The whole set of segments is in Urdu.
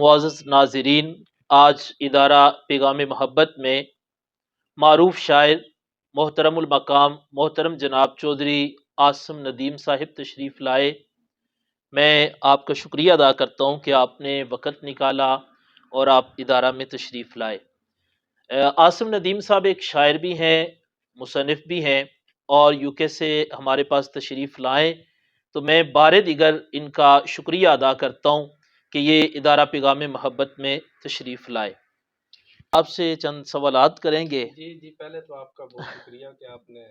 معزز ناظرین، آج ادارہ پیغام محبت میں معروف شاعر محترم المقام محترم جناب چودھری عاصم ندیم صاحب تشریف لائے۔ میں آپ کا شکریہ ادا کرتا ہوں کہ آپ نے وقت نکالا اور آپ ادارہ میں تشریف لائے۔ عاصم ندیم صاحب ایک شاعر بھی ہیں، مصنف بھی ہیں، اور یو کے سے ہمارے پاس تشریف لائے تو میں بار دیگر ان کا شکریہ ادا کرتا ہوں کہ یہ ادارہ پیغام محبت میں تشریف لائے۔ آپ سے چند سوالات کریں گے۔ جی پہلے تو آپ کا بہت شکریہ کہ آپ نے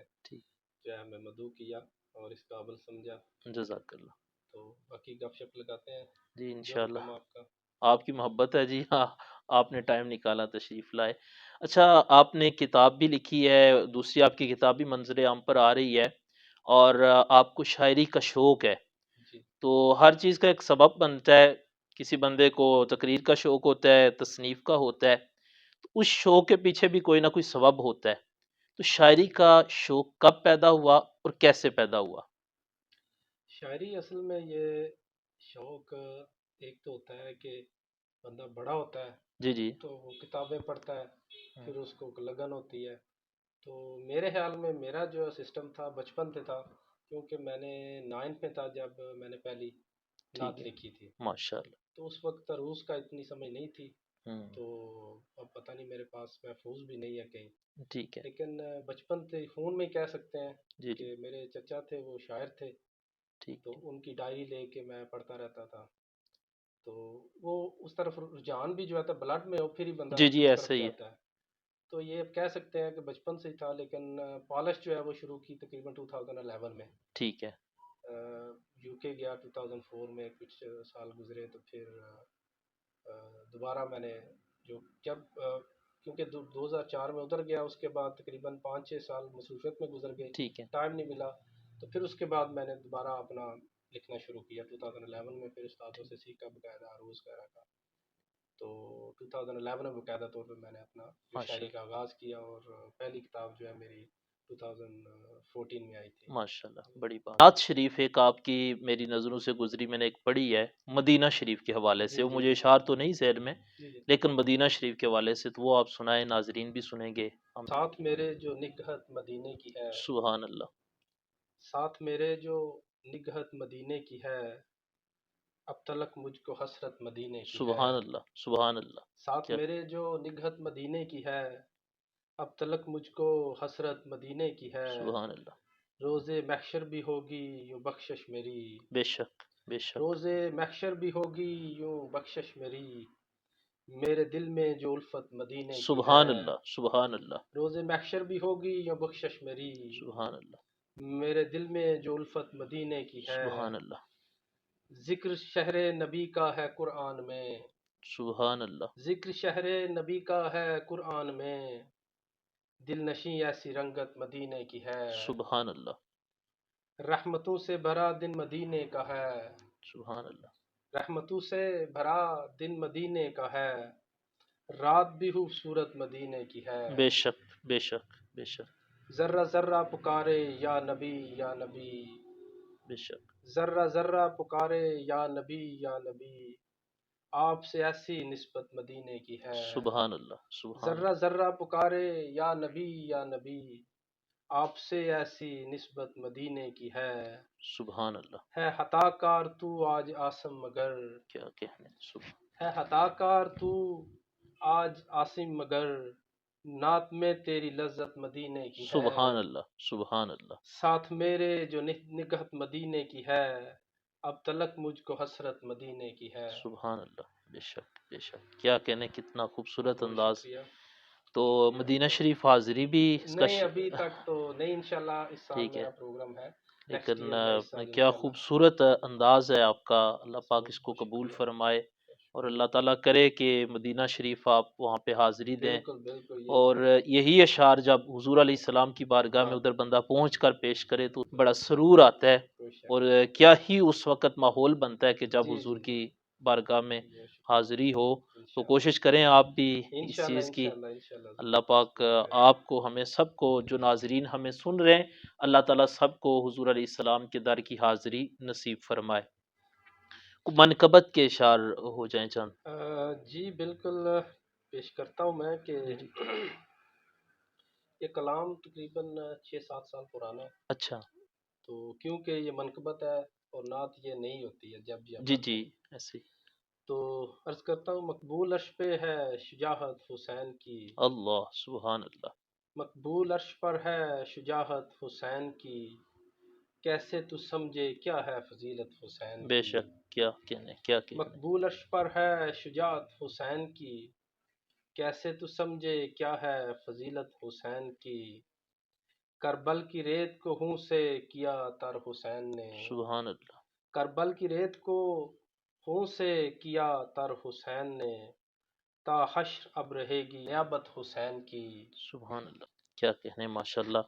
جو ہے ہمیں مدعو کیا اور اس قابل سمجھا۔ جزاک اللہ۔ تو باقی گپ شپ لگاتے ہیں جی جو انشاءاللہ، حکم آپ کا۔ آپ کی محبت ہے جی، ہاں آپ نے ٹائم نکالا تشریف لائے۔ اچھا، آپ نے کتاب بھی لکھی ہے، دوسری آپ کی کتاب بھی منظر عام پر آ رہی ہے، اور آپ کو شاعری کا شوق ہے۔ جی تو ہر چیز کا ایک سبب بنتا ہے، کسی بندے کو تقریر کا شوق ہوتا ہے، تصنیف کا ہوتا ہے، تو اس شوق کے پیچھے بھی کوئی نہ کوئی سبب ہوتا ہے۔ تو شاعری کا شوق کب پیدا ہوا اور کیسے پیدا ہوا؟ شاعری اصل میں یہ شوق ایک تو ہوتا ہے کہ بندہ بڑا ہوتا ہے جی تو وہ کتابیں پڑھتا ہے، پھر اس کو لگن ہوتی ہے۔ تو میرے خیال میں میرا جو سسٹم تھا بچپن سے تھا، کیونکہ میں نے 9 میں تھا جب میں نے پہلی ٹھیک نعت ہے، لکھی تھی۔ ماشاء اللہ۔ تو اس وقت تروس کا اتنی سمجھ نہیں تھی، ہوں، تو اب پتہ نہیں میرے پاس محفوظ بھی نہیں ہے کہیں، ٹھیک ہے، لیکن بچپن سے خون میں کہہ سکتے ہیں جی کہ میرے چچا تھے، وہ شاعر تھے، ٹھیک تو ہے، ان کی ڈائری لے کے میں پڑھتا رہتا تھا۔ تو وہ اس طرف رجحان بھی جو ہے بلڈ میں ہو پھر ہی بندہ جی اس ایسا طرف ہی ہے، جاتا ہے۔ تو یہ کہہ سکتے ہیں کہ بچپن سے ہی تھا، لیکن پالش جو ہے وہ شروع کی تقریباً 2011 میں۔ ٹھیک ہے، یو کے گیا 2004 میں، کچھ سال گزرے تو پھر دوبارہ میں نے جو کیونکہ 2004 میں ادھر گیا، اس کے بعد تقریباً 5-6 سال مصروفیت میں گزر گئے، ٹھیک ہے، ٹائم نہیں ملا، تو پھر اس کے بعد میں نے دوبارہ اپنا لکھنا شروع کیا 2011 میں، پھر استادوں سے سیکھا باقاعدہ عروض وغیرہ کا۔ تو 2011 میں باقاعدہ طور پہ میں نے اپنا جو ماشاء شاعری کا اللہ، آغاز کیا، اور پہلی کتاب جو ہے میری 2014 میں آئی تھی۔ ماشاء اللہ، بڑی بات۔ نعت شریف ایک آپ کی میری نظروں سے گزری، میں نے ایک پڑھی ہے مدینہ شریف کے حوالے سے، جی وہ جی مجھے جی اشعار تو نہیں ذہن میں، جی جی لیکن مدینہ شریف کے حوالے سے تو وہ آپ سنائیں، ناظرین بھی سنیں گے ہم۔ ساتھ میرے جو نگہت مدینے کی ہے، سبحان اللہ، ساتھ میرے جو نگہت مدینے کی ہے، اب تلک مجھ کو حسرت مدینے کی ہے۔ سبحان اللہ، سبحان اللہ، ساتھ کیا میرے جو نگہت مدینے کی ہے، اب تلک مجھ کو حسرت مدینے کی ہے۔ سبحان اللہ، روز محشر بھی ہوگی یوں بخشش میری، بے شک، بے شک، روز محشر بھی ہوگی یوں بخشش میری، میرے دل میں جو الفت مدینے کی ہے۔ سبحان اللہ، سبحان اللہ، روز محشر بھی ہوگی یوں بخشش میری، سبحان اللہ، میرے دل میں جو الفت مدینے کی ہے۔ سبحان اللہ، ذکر شہر نبی کا ہے قرآن میں، سبحان اللہ، ذکر شہر نبی کا ہے قرآن میں، دل نشیں ایسی رنگت مدینے کی ہے۔ سبحان اللہ، رحمتوں سے بھرا دن مدینے کا ہے، سبحان اللہ، رحمتوں سے بھرا دن مدینے کا ہے، رات بھی خوبصورت مدینے کی ہے۔ بے شک، بے شک، بے شک، ذرہ ذرہ پکارے یا نبی یا نبی، بے شک، ذرہ ذرہ پکارے یا نبی یا نبی، آپ سے ایسی نسبت مدینے کی ہے۔ سبحان اللہ، سبحان ذرہ اللہ، ذرہ پکارے یا نبی یا نبی، آپ سے ایسی نسبت مدینے کی ہے۔ سبحان اللہ، ہے عطا کار تو آج آسم مگر، کیا کہنے، سبحان، ہے عطا کار تو آج آسم مگر، نعت میں تیری لذت مدینے کی ہے۔ سبحان اللہ، سبحان اللہ، ساتھ میرے جو نگہت مدینے کی ہے، اب تلک مجھ کو حسرت مدینے کی ہے۔ سبحان اللہ، بے شک، بے شک، کیا کہنے، کتنا خوبصورت بہت انداز۔ شکریہ۔ تو مدینہ شریف حاضری بھی اس کا نہیں ابھی تک تو نہیں، انشاءاللہ اس سال ٹھیک ہے، میرا پروگرام ہے، نیکسٹ لیکن ایئر میں، اس سال کیا انشاءاللہ۔ خوبصورت انداز ہے آپ کا، اللہ پاک بہت اس کو بہت قبول شکریہ، فرمائے، اور شکریہ۔ اللہ تعالیٰ کرے کہ مدینہ شریف آپ وہاں پہ حاضری دیں، بالکل بالکل، یہ اور یہی اشعار جب حضور علیہ السلام کی بارگاہ میں بات ادھر بندہ پہنچ کر پیش کرے تو بالکل، بڑا سرور آتا ہے، کوئی اور شک نہیں۔ کیا ہی اس وقت ماحول بنتا ہے کہ جب جی حضور جی جی، کی بارگاہ میں بہت شکریہ، حاضری ہو۔ تو انشاءاللہ کوشش کریں آپ بھی اس انشاءاللہ چیز کی، انشاءاللہ انشاءاللہ اللہ ضرور پاک ضرور کریں گے۔ آپ کو، ہمیں سب کو، جو ناظرین ہمیں سن رہے ہیں، اللہ تعالیٰ سب کو حضور علیہ السلام کے در کی حاضری نصیب فرمائے۔ منقبت کے اشعار ہو جائیں چند؟ جی بالکل، پیش کرتا ہوں میں کہ جی جی۔ یہ کلام تقریباً 6-7 سال پرانا ہے، اچھا۔ تو کیونکہ یہ منقبت ہے اور نعت یہ نہیں ہوتی ہے جب یا جی پڑھتے جی، ہیں، ایسے ہی۔ تو عرض کرتا ہوں مقبول عرش پہ ہے شجاعت حسین کی، اللہ سبحان اللہ۔ مقبول عرش پر ہے شجاعت حسین کی، کیسے تو سمجھے کیا ہے فضیلت حسین بے کی، شک، کیا کہنے کیا کہنے۔ مقبول عرش پر ہے شجاعت حسین کی، کیسے تو سمجھے کیا ہے فضیلت حسین کی، کربل کی ریت کو ہوں سے کیا تر حسین نے، سبحان اللہ۔ کربل کی ریت کو ہوں سے کیا تر حسین نے، تا حشر اب رہے گی نیابت حسین کی۔ سبحان اللہ، کیا کہنے، ماشاء اللہ۔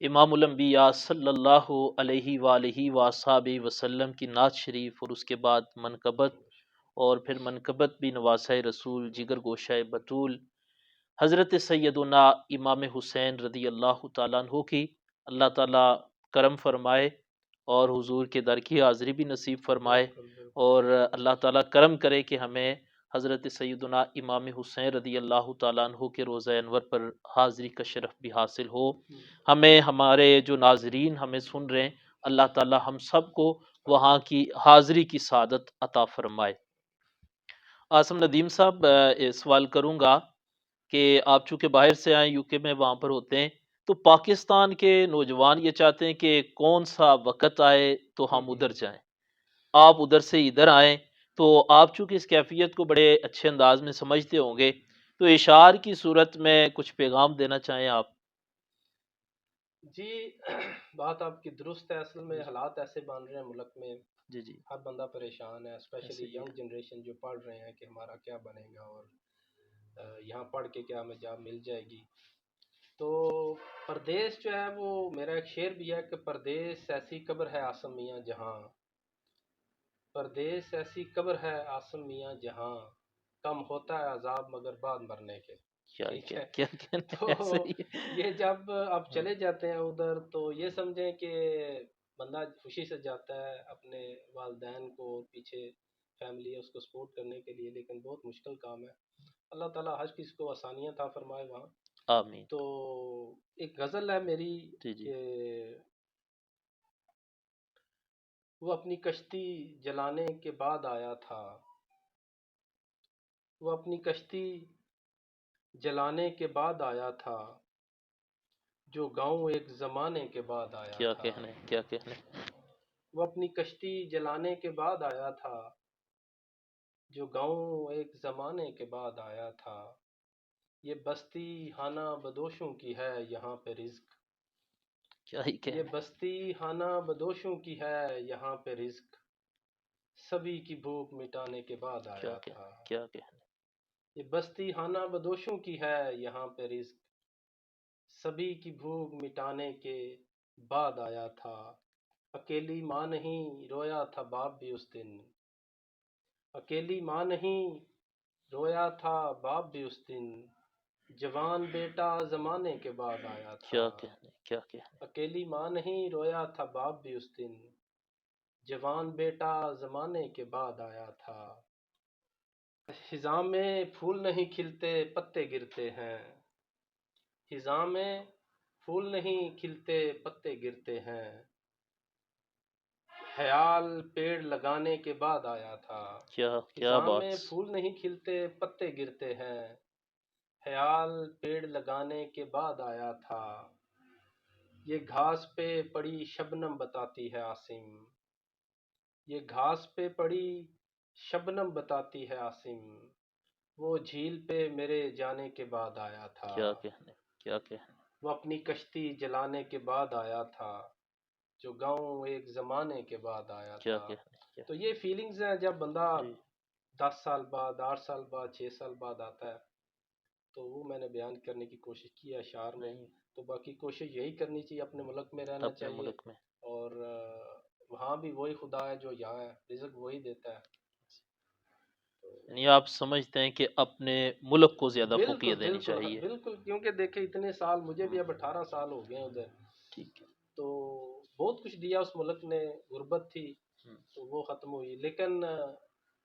امام الانبیاء صلی اللہ علیہ وآلہ وصحبہ وسلم کی نعت شریف، اور اس کے بعد منقبت، اور پھر منقبت بھی نواسہ رسول، جگر گوشہ بطول حضرت سیدنا امام حسین رضی اللہ تعالیٰ عنہ کی، اللہ تعالیٰ کرم فرمائے اور حضور کے در کی حاضری بھی نصیب فرمائے، بالکل بالکل اور اللہ تعالیٰ کرم کرے کہ ہمیں حضرت سیدنا امام حسین رضی اللہ تعالیٰ عنہ کے روضہ انور پر حاضری کا شرف بھی حاصل ہو۔ ہمیں، ہمارے جو ناظرین ہمیں سن رہے ہیں، اللہ تعالیٰ ہم سب کو وہاں کی حاضری کی سعادت عطا فرمائے۔ عاصم ندیم صاحب، سوال کروں گا کہ آپ چونکہ باہر سے آئیں، یو کے میں وہاں پر ہوتے ہیں، تو پاکستان کے نوجوان یہ چاہتے ہیں کہ کون سا وقت آئے تو ہم ادھر جائیں، آپ ادھر سے ادھر آئیں، تو آپ چونکہ اس کیفیت کو بڑے اچھے انداز میں سمجھتے ہوں گے، تو اشعار کی صورت میں کچھ پیغام دینا چاہیں آپ؟ جی بات آپ کی درست ہے، اصل میں جی حالات ایسے بن رہے ہیں ملک میں، جی جی، ہر بندہ پریشان ہے، اسپیشلی ایسے ہی ینگ جنریشن جو پڑھ رہے ہیں کہ ہمارا کیا بنے گا، اور یہاں پڑھ کے کیا ہمیں جاب مل جائے گی۔ تو پردیس جو ہے وہ، میرا ایک شعر بھی ہے کہ پردیس ایسی قبر ہے آسم میاں جہاں، پردیس ایسی قبر ہے آسم میاں جہاں، کم ہوتا ہے عذاب مگر بعد مرنے کے۔ کیا ٹھیک کیا ہے، کیا کہنے، تو ایسے ہی۔ یہ جب آپ چلے جاتے ہیں ادھر تو یہ سمجھیں کہ بندہ خوشی سے جاتا ہے اپنے والدین کو، پیچھے فیملی ہے اس کو سپورٹ کرنے کے لیے، لیکن بہت مشکل کام ہے۔ اللہ تعالیٰ ہر کسی کو آسانیاں عطا فرمائے وہاں۔ آمین۔ تو ایک غزل ہے میری جی جی، کہ وہ اپنی کشتی جلانے کے بعد آیا تھا، وہ اپنی کشتی جلانے کے بعد آیا تھا، جو گاؤں ایک زمانے کے بعد آیا کیا تھا، کہنے کیا کہنے۔ وہ اپنی کشتی جلانے کے بعد آیا تھا، جو گاؤں ایک زمانے کے بعد آیا تھا، یہ بستی خانہ بدوشوں کی ہے یہاں پہ رزق، کیا ہی یہ کہنے، بستی خانہ بدوشوں کی ہے یہاں پہ رزق، سبھی کی بھوک مٹانے کے بعد کیا آیا کہنے تھا، کیا کہنے۔ یہ بستی خانہ بدوشوں کی ہے یہاں پہ رزق، سبھی کی بھوک مٹانے کے بعد آیا تھا، اکیلی ماں نہیں رویا تھا باپ بھی اس دن، اکیلی ماں نہیں رویا تھا باپ بھی اس دن، جوان بیٹا زمانے کے بعد آیا تھا، کیا کہنے کیا کہنے۔ اکیلی ماں نہیں رویا تھا باپ بھی اس دن، جوان بیٹا زمانے کے بعد آیا تھا، خزاں میں پھول نہیں کھلتے پتے گرتے ہیں، خزاں میں پھول نہیں کھلتے پتے گرتے ہیں، خیال پیڑ لگانے کے بعد آیا تھا، کیا کیا خزاں بات۔ میں پھول نہیں کھلتے پتے گرتے ہیں، خیال پیڑ لگانے کے بعد آیا تھا، یہ گھاس پہ پڑی شبنم بتاتی ہے عاصم، یہ گھاس پہ پڑی شبنم بتاتی ہے عاصم، وہ جھیل پہ میرے جانے کے بعد آیا تھا، کیا کہنے کیا کہنے۔ وہ اپنی کشتی جلانے کے بعد آیا تھا، جو گاؤں ایک زمانے کے بعد آیا کیا تھا۔ کہنے کیا۔ تو یہ فیلنگز ہیں جب بندہ جی 10 سال بعد، 8 سال بعد، 6 سال بعد آتا ہے، تو وہ میں نے بیان کرنے کی کوشش کی ہے اشعار میں۔ نہیں، تو باقی کوشش یہی کرنی چاہیے، اپنے ملک میں رہنا اپنے چاہیے، ملک میں۔ اور وہاں بھی وہی خدا ہے جو یہاں ہے، رزق وہی دیتا ہے۔ یعنی آپ سمجھتے ہیں کہ اپنے ملک کو زیادہ بالکل فوقیت دینی بالکل چاہیے۔ بالکل، کیونکہ دیکھیں اتنے سال، مجھے بھی اب 18 سال ہو گئے ہیں ادھر، ٹھیک ہے۔ تو بہت کچھ دیا اس ملک نے، غربت تھی، تو وہ ختم ہوئی، لیکن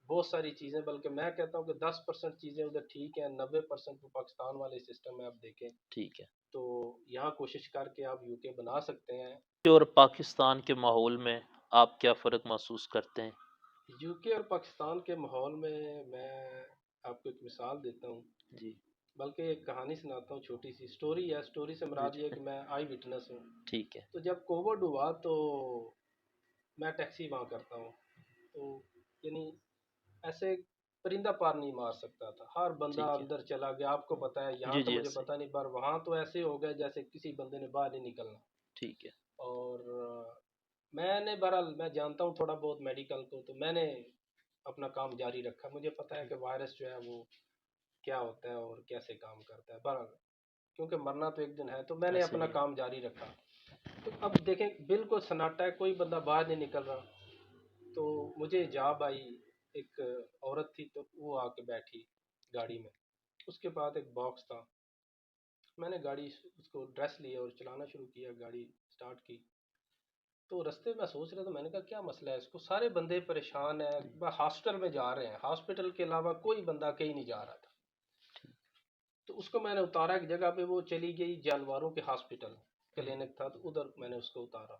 بہت ساری چیزیں، بلکہ میں کہتا ہوں کہ 10% چیزیں ادھر ٹھیک ہیں، 90% تو پاکستان والے سسٹم میں آپ دیکھیں ٹھیک ہے. تو یہاں کوشش کر کے آپ یو کے بنا سکتے ہیں. اور پاکستان کے ماحول میں آپ کیا فرق محسوس کرتے ہیں؟ یو کے اور پاکستان کے ماحول میں میں آپ کو ایک مثال دیتا ہوں، جی بلکہ ایک کہانی سناتا ہوں، چھوٹی سی سٹوری ہے. سٹوری سے جی مراد یہ ہے جی کہ میں آئی وٹنس ہوں. ٹھیک ہے. تو جب کووڈ ہوا تو میں ٹیکسی وہاں کرتا ہوں، تو یعنی ایسے پرندہ پار نہیں مار سکتا تھا، ہر بندہ ٹھیک ہے. اندر چلا گیا. آپ کو پتہ ہے یہاں جی تو جی مجھے ایسے پتہ نہیں، پر وہاں تو ایسے ہو گئے جیسے کسی بندے نے باہر نہیں نکلنا. ٹھیک ہے. اور میں نے بہرحال میں جانتا ہوں تھوڑا بہت میڈیکل کو، تو میں نے اپنا کام جاری رکھا. مجھے پتہ ہے کہ وائرس جو ہے وہ کیا ہوتا ہے اور کیسے کام کرتا ہے، بہرحال کیونکہ مرنا تو ایک دن ہے، تو میں نے ایسے اپنا ہی ہے. کام جاری رکھا. تو اب دیکھیں بالکل سناٹا ہے، کوئی بندہ باہر نہیں نکل رہا. تو مجھے جاب آئی، ایک عورت تھی تو وہ آ کے بیٹھی گاڑی میں، اس کے بعد ایک باکس تھا. میں نے گاڑی اس کو ڈریس لیا اور چلانا شروع کیا، گاڑی سٹارٹ کی. تو رستے میں سوچ رہا تھا، میں نے کہا کیا مسئلہ ہے اس کو، سارے بندے پریشان ہیں، جی ہاسپٹل میں جا رہے ہیں، ہاسپٹل کے علاوہ کوئی بندہ کہیں نہیں جا رہا تھا. ٹھیک. تو اس کو میں نے اتارا ایک جگہ پہ، وہ چلی گئی جانوروں کے ہاسپٹل، کلینک تھا، تو ادھر میں نے اس کو اتارا.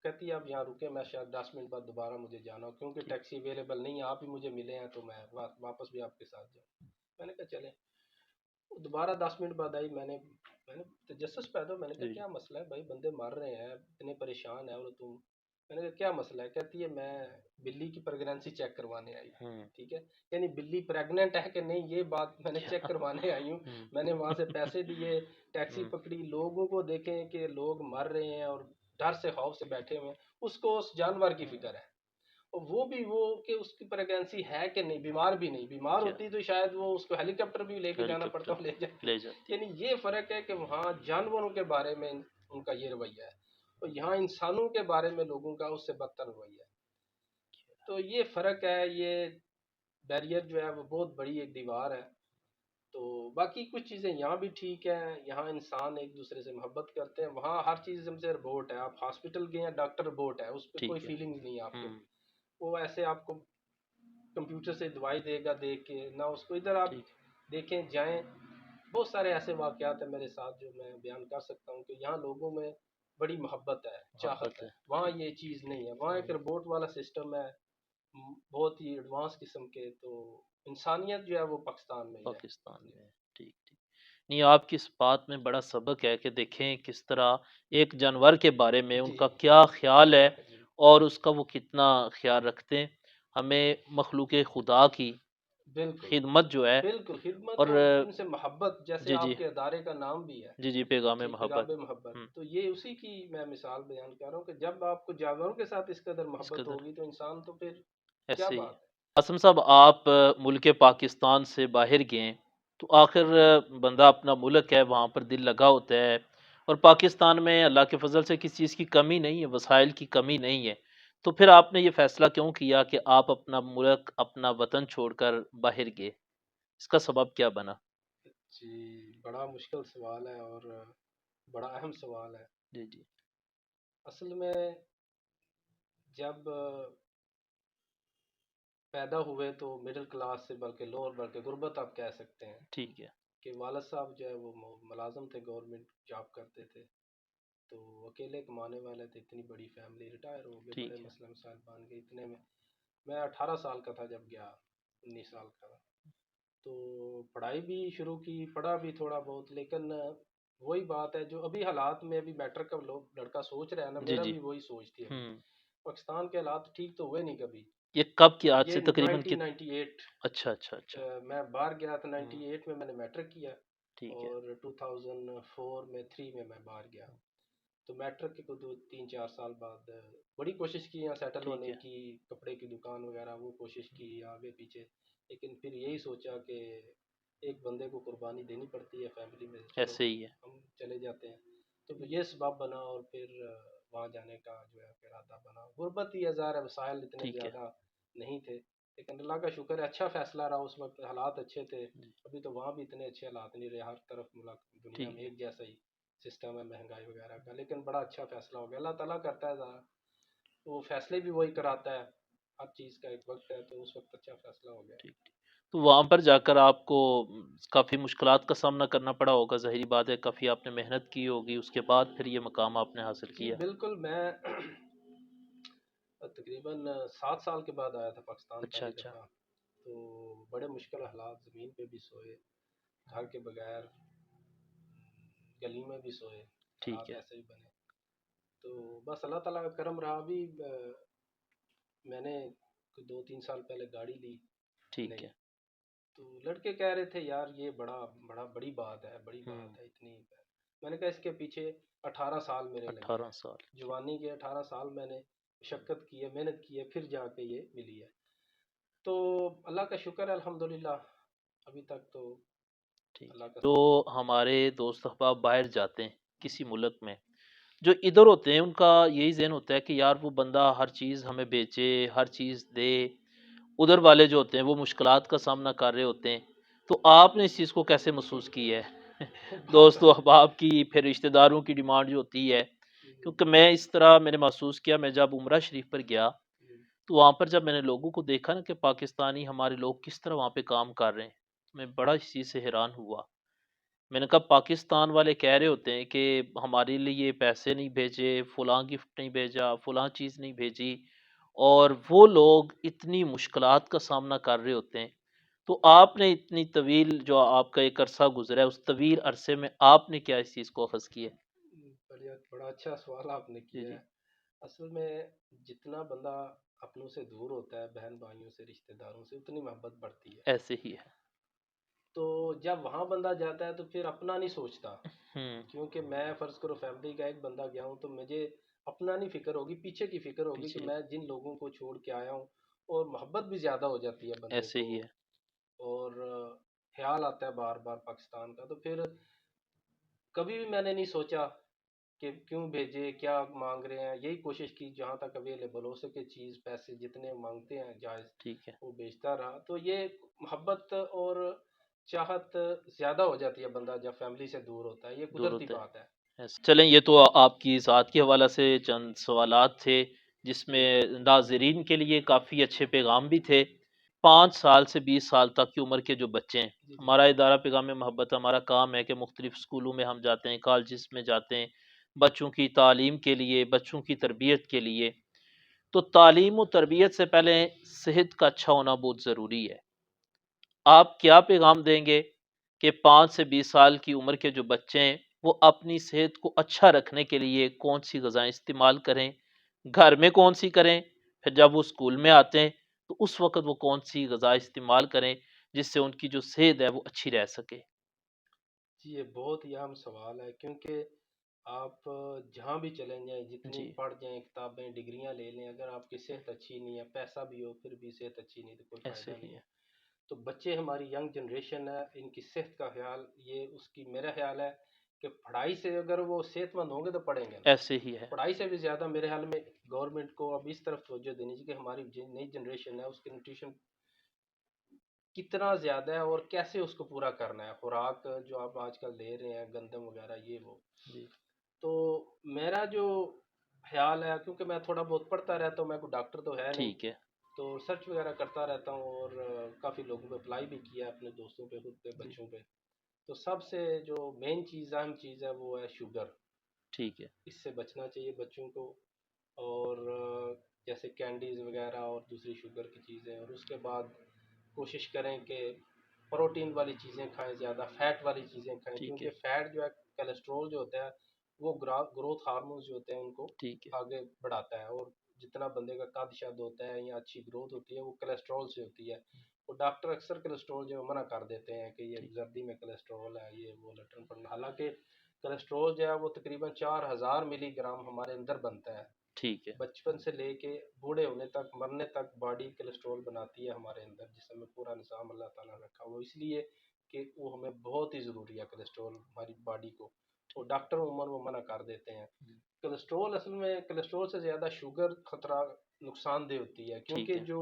کہتی ہے آپ یہاں رکے، میں شاید 10 منٹ بعد دوبارہ مجھے جانا ہو، کیونکہ ٹھیک. ٹیکسی اویلیبل نہیں ہے، آپ ہی مجھے ملے ہیں تو میں واپس بھی آپ کے ساتھ جاؤں. میں نے کہا چلیں. وہ دوبارہ 10 منٹ بعد آئی. میں نے تجسس پیدا ہوا، میں نے کہا جی جی. کیا مسئلہ ہے بھائی، بندے مر رہے ہیں، اتنے پریشان ہیں اور تم. میں نے کہا کیا مسئلہ ہے؟ کہتی ہے میں بلی کی پریگنینسی چیک کروانے آئی. ٹھیک ہے، یعنی بلی پریگننٹ ہے کہ نہیں یہ بات میں نے چیک کروانے آئی ہوں. میں نے وہاں سے پیسے دیے، ٹیکسی پکڑی. لوگوں کو دیکھیں کہ لوگ مر رہے ہیں اور ڈر سے خوف سے بیٹھے ہوئے ہیں، اس کو اس جانور کی فکر ہے. اور وہ بھی وہ کہ اس کی پریگنینسی ہے کہ نہیں، بیمار بھی نہیں، بیمار کیا ہوتی تو شاید وہ اس کو ہیلی کاپٹر بھی لے کے ہیلی جانا پڑتا کاپٹر اور لے جاتے. لے جاتے. یعنی یہ فرق ہے کہ وہاں جانوروں کے بارے میں ان کا یہ رویہ ہے، اور یہاں انسانوں کے بارے میں لوگوں کا اس سے بدتر رویہ ہے. تو یہ فرق ہے، یہ بیریئر جو ہے وہ بہت بڑی ایک دیوار ہے. تو باقی کچھ چیزیں یہاں بھی ٹھیک ہیں، یہاں انسان ایک دوسرے سے محبت کرتے ہیں. وہاں ہر چیز ہم سے ربورٹ ہے، آپ ہاسپٹل گئے ہیں ڈاکٹر ربورٹ ہے، اس پہ کوئی ٹھیک ہے. فیلنگ نہیں ہے آپ کو. وہ ایسے آپ کو کمپیوٹر سے دوائی دے گا دیکھ کے نہ، اس کو ادھر آپ ٹھیک. دیکھیں جائیں. بہت سارے ایسے واقعات ہیں میرے ساتھ جو میں بیان کر سکتا ہوں کہ یہاں لوگوں میں بڑی محبت ہے، چاہت محبت ہے. ہے. وہاں ٹھیک. یہ چیز نہیں ہے، وہاں ایک ربورٹ والا سسٹم ہے، بہت ہی ایڈوانس قسم کے. تو انسانیت جو ہے وہ پاکستان میں ہی ہے. پاکستان جی میں. ٹھیک ٹھیک. نہیں آپ کی اس بات میں بڑا سبق ہے کہ دیکھیں کس طرح ایک جانور کے بارے میں ان جی کا کیا خیال ہے جی اور اس کا وہ کتنا خیال رکھتے ہیں. ہمیں مخلوق خدا کی بالکل خدمت جو ہے بالکل، خدمت اور اور ان سے محبت، جیسے جی جی آپ کے ادارے کا نام بھی ہے جی جی پیغام جی محبت. پیغام محبت، تو یہ اسی کی میں مثال بیان کر رہا ہوں کہ جب آپ کو جانوروں کے ساتھ اس قدر اس محبت قدر ہوگی تو انسان تو پھر کیا ایسے ہی. بات ہے. قاسم صاحب آپ ملک پاکستان سے باہر گئے تو آخر بندہ اپنا ملک ہے وہاں پر دل لگا ہوتا ہے اور پاکستان میں اللہ کے فضل سے کسی چیز کی کمی نہیں ہے، وسائل کی کمی نہیں ہے. تو پھر آپ نے یہ فیصلہ کیوں کیا کہ آپ اپنا ملک اپنا وطن چھوڑ کر باہر گئے؟ اس کا سبب کیا بنا؟ جی بڑا مشکل سوال ہے اور بڑا اہم سوال ہے. جی جی اصل میں جب پیدا ہوئے تو مڈل کلاس سے، بلکہ لوور، بلکہ غربت آپ کہہ سکتے ہیں. ٹھیک ہے. کہ والد صاحب جو ہے وہ ملازم تھے، گورنمنٹ جاب کرتے تھے، تو اکیلے کمانے والے تھے. اتنی بڑی فیملی، ریٹائر ہو گئے، بڑے ٹھیک ہے. مسئلہ مسائل بن گئے. اتنے میں 18 سال کا تھا جب گیا، 19 سال کا تھا. تو پڑھائی بھی شروع کی، پڑھا بھی تھوڑا بہت، لیکن وہی بات ہے جو ابھی حالات میں ابھی میٹرک کا لوگ لڑکا سوچ رہا ہے نا، جی میرا جی. بھی وہی سوچ تھی. ابھی ہوں. پاکستان کے حالات ٹھیک تو ہوئے نہیں کبھی. یہ کب کی آج یہ سے تقریباً 1998، اچھا اچھا اچھا. میں باہر گیا تھا ہوں. 98 میں، میں نے میٹرک کیا. ٹھیک ہے. اور 2004 میں 3 میں باہر گیا. تو میٹرک کے کو 2 3 4 سال بعد بڑی کوشش کی یہاں سیٹل ٹھیک ہونے ہے. کی، کپڑے کی دکان وغیرہ وہ کوشش کی آگے پیچھے. لیکن پھر یہی سوچا کہ ایک بندے کو قربانی دینی پڑتی ہے فیملی میں، چلو ایسے ہی ہے. ہم چلے جاتے ہیں. تو پھر یہ سبب بنا اور پھر وہاں جانے کا جو ہے ارادہ بنا. غربت ہی ہزار ہے، وسائل اتنے ٹھیک ہے. زیادہ نہیں تھے، لیکن اللہ کا شکر ہے اچھا فیصلہ رہا. اس وقت حالات اچھے تھے. جی. ابھی تو وہاں بھی اتنے اچھے حالات نہیں رہے، ہر طرف ملک دنیا ٹھیک میں ہے. ایک جیسا ہی سسٹم ہے مہنگائی وغیرہ کا، لیکن بڑا اچھا فیصلہ ہو گیا. اللہ تعالیٰ کرتا ہے ذرا. وہ فیصلے بھی وہی کراتا ہے، ہر چیز کا ایک وقت ہے، تو اس وقت اچھا فیصلہ ہو گیا۔ ٹھیک ٹھیک۔ تو وہاں پر جا کر آپ کو کافی مشکلات کا سامنا کرنا پڑا ہوگا، ظاہری بات ہے، کافی آپ نے محنت کی ہوگی، اس کے بعد پھر یہ مقام آپ نے حاصل جی کیا۔ بالکل، میں تقریباً 7 سال کے بعد آیا تھا پاکستان اچھا پہلی اچھا۔ دفعہ، تو بڑے مشکل حالات، زمین پہ بھی سوئے، گھر کے بغیر گلی میں بھی سوئے، ٹھیک حالات ہے ایسے ہی بنے۔ تو بس اللہ تعالیٰ کا کرم رہا۔ ابھی میں نے 2-3 سال پہلے گاڑی لی ٹھیک نئی، ہے۔ تو لڑکے کہہ رہے تھے یار یہ بڑی بات ہے، بڑی ہوں۔ بات ہے اتنی۔ میں نے کہا اس کے پیچھے 18 سال میرے لگے 18 ہیں، سال کی۔ جوانی کے 18 سال میں نے مشقت کی ہے، محنت کی ہے، پھر جا کے یہ ملی ہے۔ تو اللہ کا شکر ہے الحمدللہ، ابھی تک تو ٹھیک ہے۔ اللہ کا۔ جو ہمارے دوست احباب باہر جاتے ہیں کسی ملک میں، جو ادھر ہوتے ہیں، ان کا یہی ذہن ہوتا ہے کہ یار وہ بندہ ہر چیز ہمیں بیچے، ہر چیز دے۔ ادھر والے جو ہوتے ہیں وہ مشکلات کا سامنا کر رہے ہوتے ہیں۔ تو آپ نے اس چیز کو کیسے محسوس کی ہے؟ بات دوست و احباب کی، پھر رشتہ داروں کی ڈیمانڈ جو ہوتی ہے، کیونکہ میں اس طرح میں نے محسوس کیا، میں جب عمرہ شریف پر گیا تو وہاں پر جب میں نے لوگوں کو دیکھا نا کہ پاکستانی ہمارے لوگ کس طرح وہاں پہ کام کر رہے ہیں، میں بڑا اس چیز سے حیران ہوا۔ میں نے کہا پاکستان والے کہہ رہے ہوتے ہیں کہ ہمارے لیے پیسے نہیں بھیجے، فلاں گفٹ نہیں بھیجا، فلاں چیز نہیں بھیجی، اور وہ لوگ اتنی مشکلات کا سامنا کر رہے ہوتے ہیں۔ تو آپ نے اتنی طویل جو آپ کا ایک عرصہ گزرا ہے، اس طویل عرصے میں آپ نے کیا اس چیز کو اخذ کیا ہے؟ بڑا اچھا سوال آپ نے جی کیا جی۔ ہے۔ اصل میں جتنا بندہ اپنوں سے دور ہوتا ہے، بہن بھائیوں سے، رشتہ داروں سے، اتنی محبت بڑھتی ہے۔ ایسے ہی ہے۔ تو جب وہاں بندہ جاتا ہے تو پھر اپنا نہیں سوچتا، ہوں۔ کیونکہ میں فرض کرو فیملی کا ایک بندہ گیا ہوں تو مجھے اپنا نہیں فکر ہوگی، پیچھے کی فکر ہوگی کہ پیچھے میں جن لوگوں کو چھوڑ کے آیا ہوں، اور محبت بھی زیادہ ہو جاتی ہے بندے ایسے کو، ہی ہے۔ اور خیال آتا ہے بار بار پاکستان کا۔ تو پھر کبھی بھی میں نے نہیں سوچا کہ کیوں بھیجے، کیا مانگ رہے ہیں، یہی کوشش کی جہاں تک اویلیبل ہو سکے، چیز پیسے جتنے مانگتے ہیں جائز ٹھیک ہے۔ وہ بیچتا رہا۔ تو یہ محبت اور چاہت زیادہ ہو جاتی ہے بندہ جب فیملی سے دور ہوتا ہے، یہ دور قدرتی ہوتے بات ہے۔ ہیں۔ چلیں، یہ تو آپ کی ذات کے حوالہ سے چند سوالات تھے جس جی میں ناظرین کے لیے کافی اچھے پیغام بھی تھے۔ 5 سال سے 20 سال تک کی عمر کے جو بچے ہیں، جی جی ہمارا ادارہ پیغام محبت، ہمارا کام ہے کہ مختلف اسکولوں میں ہم جاتے ہیں، کالجز میں جاتے ہیں، بچوں کی تعلیم کے لیے، بچوں کی تربیت کے لیے۔ تو تعلیم و تربیت سے پہلے صحت کا اچھا ہونا بہت ضروری ہے۔ آپ کیا پیغام دیں گے کہ 5 سے 20 سال کی عمر کے جو بچے ہیں وہ اپنی صحت کو اچھا رکھنے کے لیے کون سی غذائیں استعمال کریں، گھر میں کون سی کریں، پھر جب وہ اسکول میں آتے ہیں تو اس وقت وہ کون سی غذا استعمال کریں جس سے ان کی جو صحت ہے وہ اچھی رہ سکے؟ جی، یہ بہت ہی اہم سوال ہے، کیونکہ آپ جہاں بھی چلیں جائیں، جتنی جی، پڑھ جائیں، کتابیں، ڈگریاں لے لیں، اگر آپ کی صحت اچھی نہیں ہے، پیسہ بھی ہو پھر بھی صحت اچھی نہیں تو کوئی ایسے فائدہ ہی نہیں ہے۔ ہے۔ تو بچے ہماری ینگ جنریشن ہے، ان کی صحت کا خیال، یہ اس کی میرا خیال ہے کہ پڑھائی سے اگر وہ صحت مند ہوں گے تو پڑھیں گے نا۔ ایسے ہی ہے۔ پڑھائی سے بھی زیادہ میرے خیال میں گورنمنٹ کو اب اس طرف توجہ دینی چاہیے کہ ہماری نئی جنریشن ہے اس کی نیوٹریشن کتنا زیادہ ہے اور کیسے اس کو پورا کرنا ہے، خوراک جو آپ آج کل لے رہے ہیں، گندم وغیرہ یہ وہ۔ جی، تو میرا جو خیال ہے، کیونکہ میں تھوڑا بہت پڑھتا رہتا ہوں، میں کوئی ڈاکٹر تو ہے نہیں، ٹھیک ہے۔ تو ریسرچ وغیرہ کرتا رہتا ہوں، اور کافی لوگوں پہ اپلائی بھی کیا ہے، اپنے دوستوں پہ، خود پہ، جی، بچوں پہ۔ تو سب سے جو مین چیز، اہم چیز ہے وہ ہے شوگر۔ ٹھیک ہے۔ اس سے بچنا چاہیے بچوں کو، اور جیسے کینڈیز وغیرہ اور دوسری شوگر کی چیزیں، اور اس کے بعد کوشش کریں کہ پروٹین والی چیزیں کھائیں، زیادہ فیٹ والی چیزیں کھائیں، ٹھیک ہے۔ کیونکہ فیٹ جو ہے، کولیسٹرول جو ہوتا ہے، وہ گروتھ ہارمونز جو ہوتے ہیں ان کو ٹھیک ہے۔ آگے بڑھاتا ہے، اور جتنا بندے کا قد شد ہوتا ہے یا اچھی گروتھ ہوتی ہے وہ کولیسٹرول سے ہوتی ہے۔ وہ ڈاکٹر اکثر کولیسٹرول جو منع کر دیتے ہیں کہ یہ ٹھیک زردی میں کولیسٹرول ہے، یہ وہ لٹن پڑنا، حالانکہ کولیسٹرول جو ہے وہ تقریباً 4000 ملی گرام ہمارے اندر بنتا ہے۔ ٹھیک ہے۔ بچپن سے لے کے بوڑھے ہونے تک، مرنے تک باڈی کولیسٹرول بناتی ہے ہمارے اندر، جس میں پورا نظام اللہ تعالیٰ نے رکھا، وہ اس لیے کہ وہ ہمیں بہت ہی ضروری ہے کولیسٹرول ہماری باڈی کو، اور ڈاکٹر عموماً وہ منع کر دیتے ہیں۔ کولیسٹرول اصل میں کولیسٹرول سے زیادہ شوگر خطرہ نقصان دہ ہوتی ہے، ٹھیک کیونکہ ہے۔ جو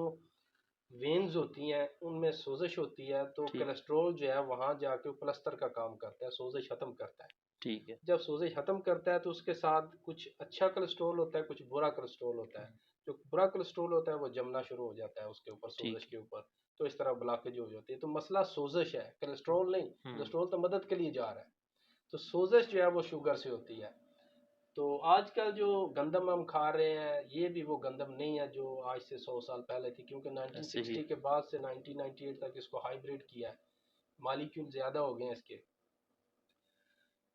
وینز ہوتی ہیں ان میں سوزش ہوتی ہے، تو ٹھیک ہے۔ کولیسٹرول جو ہے وہاں جا کے پلستر کا کام کرتا ہے، سوزش ختم کرتا ہے۔ ٹھیک ہے۔ جب سوزش ختم کرتا ہے تو اس کے ساتھ کچھ اچھا کولیسٹرول ہوتا ہے، کچھ برا کولیسٹرول ہوتا ہے۔ جو برا کولیسٹرول ہوتا ہے وہ جمنا شروع ہو جاتا ہے اس کے اوپر، ٹھیک سوزش کے اوپر، تو اس طرح بلاکیج ہو جاتی ہے. تو مسئلہ سوزش ہے، کولیسٹرول نہیں. ہوں کولیسٹرول تو مدد کے لیے جا رہا ہے، تو سوزش جو ہے وہ شوگر سے ہوتی ہے. تو آج کل جو گندم ہم کھا رہے ہیں یہ بھی وہ گندم نہیں ہے جو آج سے 100 سال پہلے تھی، کیونکہ ایسے ہی 1960 کے بعد سے 1998 تک اس کو ہائیبریڈ کیا ہے، مالیکیول زیادہ ہو گئے ہیں اس کے.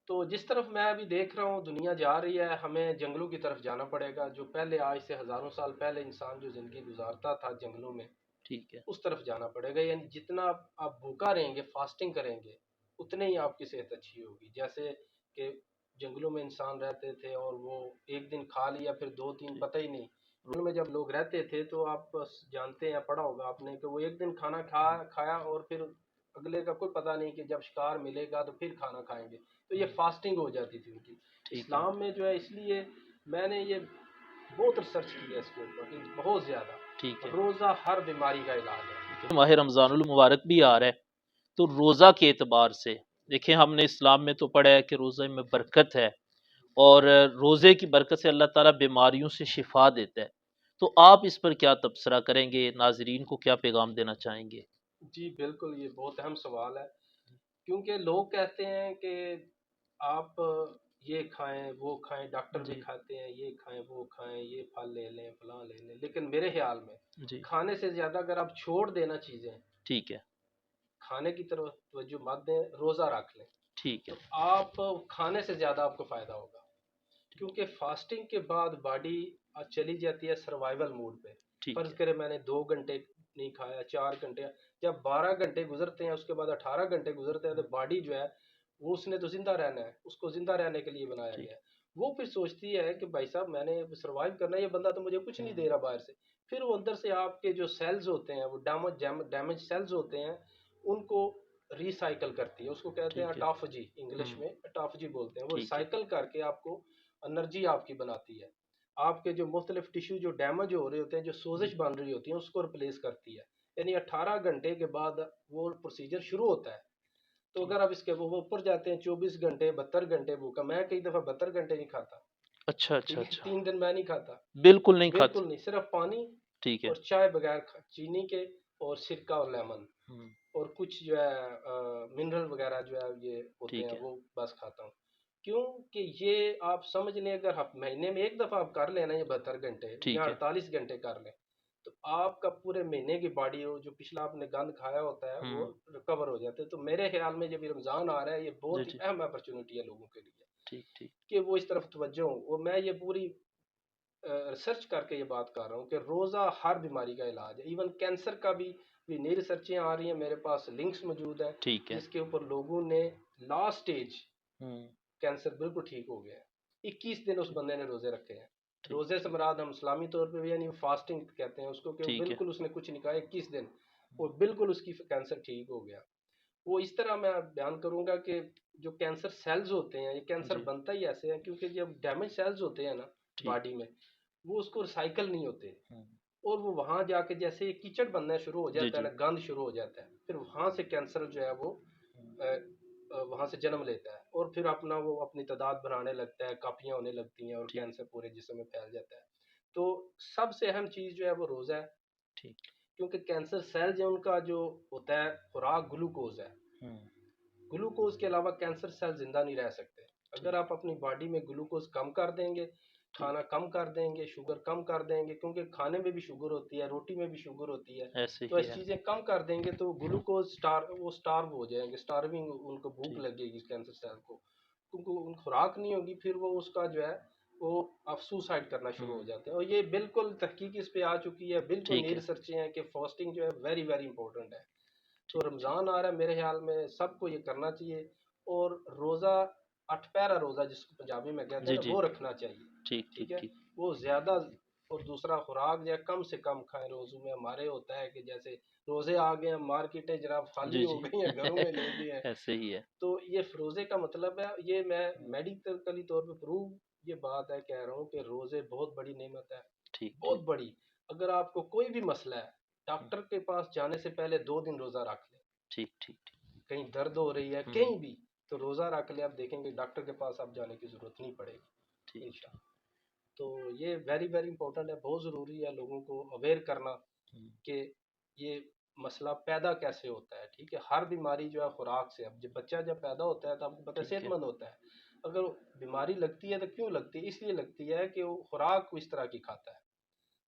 تو جس طرف میں ابھی دیکھ رہا ہوں دنیا جا رہی ہے، ہمیں جنگلوں کی طرف جانا پڑے گا. جو پہلے آج سے ہزاروں سال پہلے انسان جو زندگی گزارتا تھا جنگلوں میں، ٹھیک ہے اس طرف جانا پڑے گا. یعنی جتنا آپ بھوکا رہیں گے، فاسٹنگ کریں گے، اتنے ہی آپ کی صحت اچھی ہوگی. جیسے کہ جنگلوں میں انسان رہتے تھے اور وہ ایک دن کھا لیا پھر دو تین ٹھیک پتہ ہی نہیں. ان میں جب لوگ رہتے تھے تو آپ جانتے ہیں، پڑھا ہوگا آپ نے، کہ وہ ایک دن کھانا کھایا اور پھر اگلے کا کوئی پتہ نہیں کہ جب شکار ملے گا تو پھر کھانا کھائیں گے. تو یہ فاسٹنگ ہو جاتی تھی ان کی. ٹھیک ہے اسلام میں جو ہے، اس لیے میں نے یہ بہت ریسرچ کی ہے اس کے اوپر، کہ بہت زیادہ. ٹھیک ہے. روزہ ہر بیماری کا علاج ہے. ماہ رمضان المبارک بھی آ رہا ہے، تو روزہ کے اعتبار سے دیکھیں ہم نے اسلام میں تو پڑھا ہے کہ روزے میں برکت ہے، اور روزے کی برکت سے اللہ تعالیٰ بیماریوں سے شفا دیتا ہے. تو آپ اس پر کیا تبصرہ کریں گے، ناظرین کو کیا پیغام دینا چاہیں گے؟ جی بالکل، یہ بہت اہم سوال ہے. کیونکہ لوگ کہتے ہیں کہ آپ یہ کھائیں وہ کھائیں، ڈاکٹر بھی جی کھاتے ہیں، یہ کھائیں وہ کھائیں، یہ پھل لے لیں فلاں لے لیں. لیکن میرے خیال میں جی کھانے سے زیادہ اگر آپ چھوڑ دینا چیزیں، ٹھیک ہے کھانے کی طرف توجہ مت دیں، روزہ رکھ لیں، ٹھیک ہے تو آپ کھانے سے زیادہ آپ کو فائدہ ہوگا. کیونکہ فاسٹنگ کے بعد باڈی چلی جاتی ہے سروائیول موڈ پہ. ٹھیک فرض ہے کرے میں نے 2 گھنٹے نہیں کھایا، 4 گھنٹے، جب 12 گھنٹے گزرتے ہیں اس کے بعد 18 گھنٹے گزرتے ہیں، تو باڈی جو ہے وہ، اس نے تو زندہ رہنا ہے، اس کو زندہ رہنے کے لیے بنایا ٹھیک گیا ہے. وہ پھر سوچتی ہے کہ بھائی صاحب میں نے سروائیو کرنا ہے، یہ بندہ تو مجھے کچھ نہیں دے رہا باہر سے. پھر وہ اندر سے آپ کے جو سیلز ہوتے ہیں، وہ ڈیمیج سیلز ہوتے ہیں، ان کو ریسائیکل کرتی ہے. اس کو کہتے ہیں ٹھیک ہے اٹافجی، انگلش میں اٹافجی بولتے ہیں. وہ ٹھیک ہے ریسائیکل کر کے آپ کو انرجی آپ کی بناتی ہے. آپ کے جو مختلف ٹیشو جو ڈیمیج ہو رہے ہوتے ہیں، جو جی سوزش بن رہی ہوتی ہیں، اس کو ریپلیس کرتی ہے. یعنی 18 گھنٹے کے بعد وہ پروسیجر شروع ہوتا ہے. تو ٹھیک. اگر آپ اس کے وہ اوپر جاتے ہیں 24 گھنٹے 72 گھنٹے بھوکا، میں کئی دفعہ 72 گھنٹے نہیں کھاتا. اچھا اچھا ٹھیک ہے، اچھا 3 دن میں نہیں کھاتا، بالکل نہیں کھاتے. بالکل نہیں، صرف پانی ٹھیک ہے اور چائے بغیر چینی کے، اور سرکہ اور لیمن، ہوں، اور کچھ جو ہے منرل وغیرہ جو ہے یہ ہوتے ہیں ٹھیک ہے وہ بس کھاتا ہوں. کیوں کہ یہ آپ سمجھ لیں، اگر مہینے میں ایک دفعہ آپ کر لیں نا یہ 72 گھنٹے یا ٹھیک ہے 48 گھنٹے کر لیں، تو آپ کا پورے مہینے کی باڈی ہو، جو پچھلا آپ نے گند کھایا ہوتا ہے وہ ہوں ریکور ہو جاتے ہیں. تو میرے خیال میں جب یہ رمضان آ رہا ہے، یہ جی بہت ہی جی اہم اپرچونٹی ہے لوگوں کے لیے ٹھیک ٹھیک کہ وہ اس طرف توجہ ہوں. اور میں یہ پوری ریسرچ کر کے یہ بات کر رہا ہوں کہ روزہ ہر بیماری کا علاج ہے. ایون کینسر کا بھی نئی ریسرچیں آ رہی ہیں، میرے پاس لنکس موجود ہیں ٹھیک ہے جس کے اوپر لوگوں نے لاسٹ سٹیج ہوں کینسر بالکل ٹھیک ہو گیا ہے. 21 دن اس ٹھیک بندے نے روزے رکھے ہیں. ٹھیک روزے سے مراد ہم اسلامی طور پہ بھی، یعنی فاسٹنگ کہتے ہیں اس کو، کہ وہ ٹھیک ہے بالکل اس نے کچھ نہیں کہا 21 دن، اور بالکل اس کی کینسر ٹھیک ہو گیا. وہ اس طرح میں بیان کروں گا کہ جو کینسر سیلز ہوتے ہیں، یہ کینسر جی بنتا ہی ایسے ہیں کیونکہ جب ڈیمیج سیلز ہوتے ہیں نا ٹھیک باڈی میں، وہ اس کو ریسائیکل نہیں ہوتے، ہوں، اور وہ وہاں جا کے جیسے یہ کیچڑ بننا شروع ہو جی جاتا ہے جی نا، گند شروع ہو جاتا ہے، پھر وہاں سے کینسر جو ہے وہ وہاں سے جنم لیتا ہے، اور پھر اپنا وہ اپنی تعداد بڑھانے لگتا ہے، کاپیاں ہونے لگتی ہیں، اور ٹھیک کینسر پورے جسم میں پھیل جاتا ہے. تو سب سے اہم چیز جو ہے وہ روزہ ہے. ٹھیک کیونکہ کینسر سیل جو ان کا جو ہوتا ہے خوراک گلوکوز ہے. ہوں گلوکوز کے علاوہ کینسر سیل زندہ نہیں رہ سکتے. اگر ٹھیک آپ اپنی باڈی میں گلوکوز کم کر دیں گے، ٹھیک کھانا کم کر دیں گے، شوگر کم کر دیں گے، کیونکہ کھانے میں بھی شوگر ہوتی ہے، روٹی میں بھی شوگر ہوتی ہے، ایسے تو ہی ایسی ہے چیزیں کم کر دیں گے تو گلوکوز وہ سٹارو ہو جائیں گے، سٹارونگ، ان کو بھوک ٹھیک لگے گی کینسر سیل کو، کیونکہ ان خوراک نہیں ہوگی، پھر وہ اس کا جو ہے وہ آپ سوسائڈ کرنا شروع ہو ہوں جاتے ہیں. اور یہ بالکل تحقیق اس پہ آ چکی ہے، بالکل ٹھیک نئی ہے ریسرچیں ہیں کہ فاسٹنگ جو ہے ویری ویری امپورٹنٹ ہے. تو ٹھیک ٹھیک رمضان آ رہا ہے، میرے خیال میں سب کو یہ کرنا چاہیے. اور روزہ، 8 پیرا روزہ جس کو پنجابی میں کہتے جی ہیں نا، جی وہ رکھنا چاہیے. ٹھیک ٹھیک ٹھیک ہے، ٹھیک وہ زیادہ. اور دوسرا خوراک جو ہے کم سے کم کھائیں. روزوں میں ہمارے ہوتا ہے کہ جیسے روزے آ گئے ہیں، مارکیٹیں جناب خالی جی ہو جی گئی ہیں، گھروں میں لوگ ہی ہیں. ایسے ہی ہے تو یہ روزے کا مطلب ہے، یہ میں میڈیکلی طور پہ پروو یہ بات ہے کہہ رہا ہوں کہ روزے بہت بڑی نعمت ہے، ٹھیک ٹھیک بہت بڑی. اگر آپ کو کوئی بھی مسئلہ ہے، ڈاکٹر کے پاس جانے سے پہلے 2 دن روزہ رکھ لیں. ٹھیک ٹھیک کہیں درد ہو رہی ہے ہوں کہیں بھی، تو روزہ رکھ لے، آپ دیکھیں گے ڈاکٹر کے پاس آپ جانے کی ضرورت نہیں پڑے گی ٹھیک ٹھیک انشاءاللہ. تو یہ ویری ویری امپورٹنٹ ہے، بہت ضروری ہے لوگوں کو اویئر کرنا کہ یہ مسئلہ پیدا کیسے ہوتا ہے. ٹھیک ہے، ہر بیماری جو ہے خوراک سے. اب جب بچہ جب پیدا ہوتا ہے تو آپ کو پتہ ہے ٹھیک صحت ہے. مند ہوتا ہے. اگر بیماری لگتی ہے تو کیوں لگتی ہے؟ اس لیے لگتی ہے کہ وہ خوراک اس طرح کی کھاتا ہے.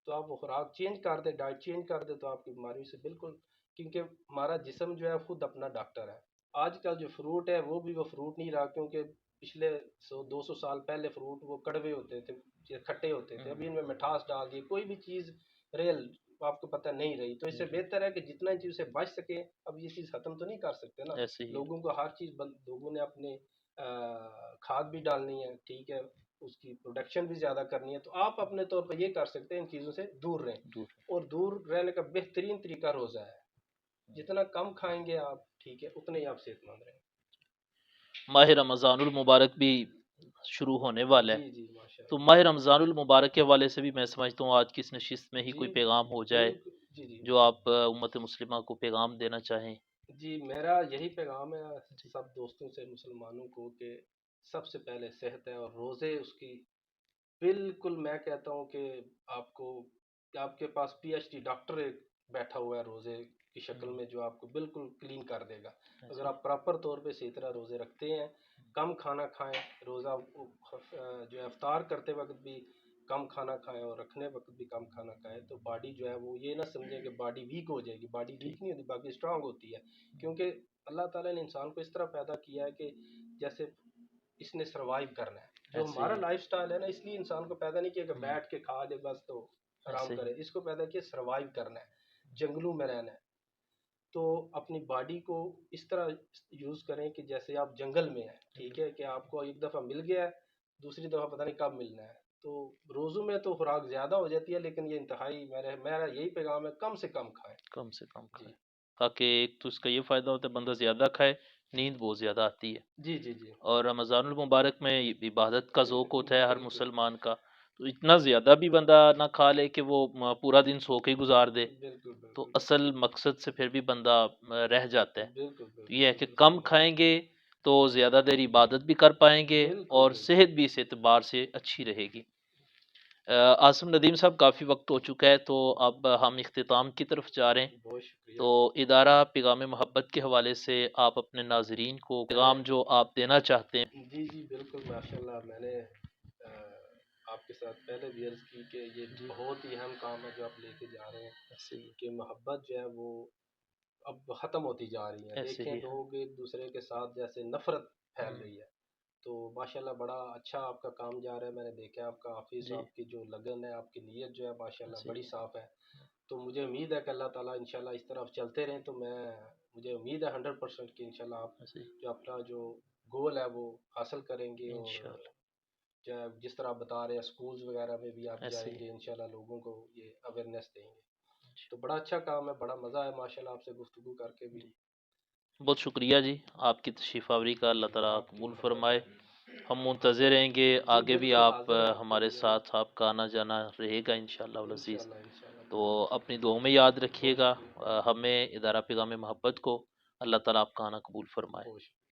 تو آپ وہ خوراک چینج کر دیں، ڈائٹ چینج کر دیں، تو آپ کی بیماری سے بالکل. کیونکہ ہمارا جسم جو ہے خود اپنا ڈاکٹر ہے. آج کل جو فروٹ ہے وہ بھی وہ فروٹ نہیں رہا، کیونکہ پچھلے 100 200 سال پہلے فروٹ وہ کڑوے ہوتے تھے، کھٹے ہوتے تھے. ابھی ان میں مٹھاس ڈال دی، کوئی بھی چیز ریل آپ کو پتہ نہیں رہی. تو اس سے بہتر ہے کہ جتنا ان چیز سے بچ سکے. اب یہ چیز ختم تو نہیں کر سکتے نا، ایسے ہی لوگوں کو ہر چیز لوگوں نے اپنے کھاد بھی ڈالنی ہے. ٹھیک ہے، اس کی پروڈکشن بھی زیادہ کرنی ہے. تو آپ اپنے طور پر یہ کر سکتے ہیں ان چیزوں سے دور رہیں. دور. اور دور رہنے کا بہترین طریقہ روزہ ہے. جتنا کم کھائیں گے آپ، ٹھیک ہے، اتنے ہی آپ صحت مند رہیں. ماہ رمضان المبارک بھی شروع ہونے والا ہے، جی جی ماشاء تو اللہ. ماہ رمضان المبارک کے حوالے سے بھی میں سمجھتا ہوں آج کی اس نشست میں ہی جی کوئی پیغام ہو جائے بالکل. جی جی جو آپ امت مسلمہ کو پیغام دینا چاہیں. جی، میرا یہی پیغام ہے جی. سب دوستوں سے، مسلمانوں کو، کہ سب سے پہلے صحت ہے. اور روزے اس کی بالکل میں کہتا ہوں کہ آپ کو، کہ آپ کے پاس پی ایچ ڈی ڈاکٹر ایک بیٹھا ہوا ہے روزے کی شکل میں، جو آپ کو بالکل کلین کر دے گا. اگر آپ پراپر طور پہ صحیح طرح روزے رکھتے ہیں، کم کھانا کھائیں، روزہ جو ہے افطار کرتے وقت بھی کم کھانا کھائیں اور رکھنے وقت بھی کم کھانا کھائیں، تو باڈی جو ہے وہ یہ نہ سمجھیں کہ باڈی ویک ہو جائے گی. باڈی ویک نہیں ہوتی، باقی اسٹرانگ ہوتی ہے. کیونکہ اللہ تعالیٰ نے انسان کو اس طرح پیدا کیا ہے کہ جیسے اس نے سروائیو کرنا ہے. جو ایسے ہمارا ہی. لائف سٹائل ہے نا، اس لیے انسان کو پیدا نہیں کیا کہ بیٹھ کے کھا دے بس تو آرام ایسے کرے. ہی. اس کو پیدا کیا سروائیو کرنا ہے، جنگلوں میں رہنا ہے. تو اپنی باڈی کو اس طرح یوز کریں کہ جیسے آپ جنگل میں ہیں. ٹھیک ہے، کہ آپ کو ایک دفعہ مل گیا ہے، دوسری دفعہ پتہ نہیں کب ملنا ہے. تو روزوں میں تو خوراک زیادہ ہو جاتی ہے، لیکن یہ انتہائی میرا یہی پیغام ہے، کم سے کم کھائیں. کم سے کم جی کھائیں، تاکہ ایک تو اس کا یہ فائدہ ہوتا ہے بندہ زیادہ کھائے، نیند بہت زیادہ آتی ہے. جی جی جی اور رمضان المبارک میں عبادت کا ذوق ہوتا ہے ہر بالکل مسلمان کا، تو اتنا زیادہ بھی بندہ نہ کھا لے کہ وہ پورا دن سو کے ہی گزار دے، بالکل تو بالکل اصل مقصد سے پھر بھی بندہ رہ جاتا ہے. بالکل تو یہ ہے کہ بالکل کم صحیح کھائیں گے تو زیادہ دیر عبادت بھی کر پائیں گے بالکل اور بالکل. صحت بھی اس اعتبار سے اچھی رہے گی. عاصم ندیم صاحب، کافی وقت ہو چکا ہے تو اب ہم اختتام کی طرف جا رہے ہیں. بہت شکریہ. تو ادارہ پیغام محبت کے حوالے سے آپ اپنے ناظرین کو پیغام جو آپ دینا چاہتے ہیں. جی جی بالکل ماشاء اللہ. میں نے آپ کے ساتھ پہلے بھی عرض کی کہ یہ جی. بہت ہی اہم کام ہے جو آپ لے کے جا رہے ہیں، ایسے ہی. کہ محبت جو ہے وہ اب ختم ہوتی جا رہی ہے. ایسے دیکھیں ہی ہے. لوگ ایک دوسرے کے ساتھ جیسے نفرت پھیل ہم، رہی ہے. تو ماشاءاللہ بڑا اچھا آپ کا کام جا رہا ہے. میں نے دیکھا آپ کا آفس، جی. آپ کی جو لگن ہے، آپ کی نیت جو ہے ماشاءاللہ ایسے بڑی ہی. صاف ہے. تو مجھے امید ہے کہ اللہ تعالیٰ انشاءاللہ اس طرف چلتے رہیں. تو مجھے امید ہے 100% کہ انشاءاللہ آپ ایسے ہی. جو اپنا جو گول ہے وہ حاصل کریں گے. اور انشاءاللہ. جس طرح آپ بتا رہے ہیں اسکولز وغیرہ میں بھی آپ ایسے جائیں ہی. گے، انشاءاللہ لوگوں کو یہ اویئرنیس دیں گے. تو انشاءاللہ. بڑا اچھا کام ہے، بڑا مزہ ہے ماشاءاللہ آپ سے گفتگو کر کے بھی. جی. بہت شکریہ جی، آپ کی تشریف آوری کا اللہ تعالیٰ آپ کی قبول محبت فرمائے. ہے. ہم منتظر رہیں گے، جی آگے بھی بالکل آپ حاضر ہیں آپ کے ہمارے لیے. ساتھ آپ کا آنا جانا رہے گا انشاءاللہ العزیز. انشاءاللہ انشاءاللہ. تو اپنی دعاؤں میں یاد رکھیے بہت گا. شکریہ. ہمیں ادارہ پیغام محبت کو اللہ تعالیٰ آپ کا آنا قبول فرمائے. بہت شکریہ.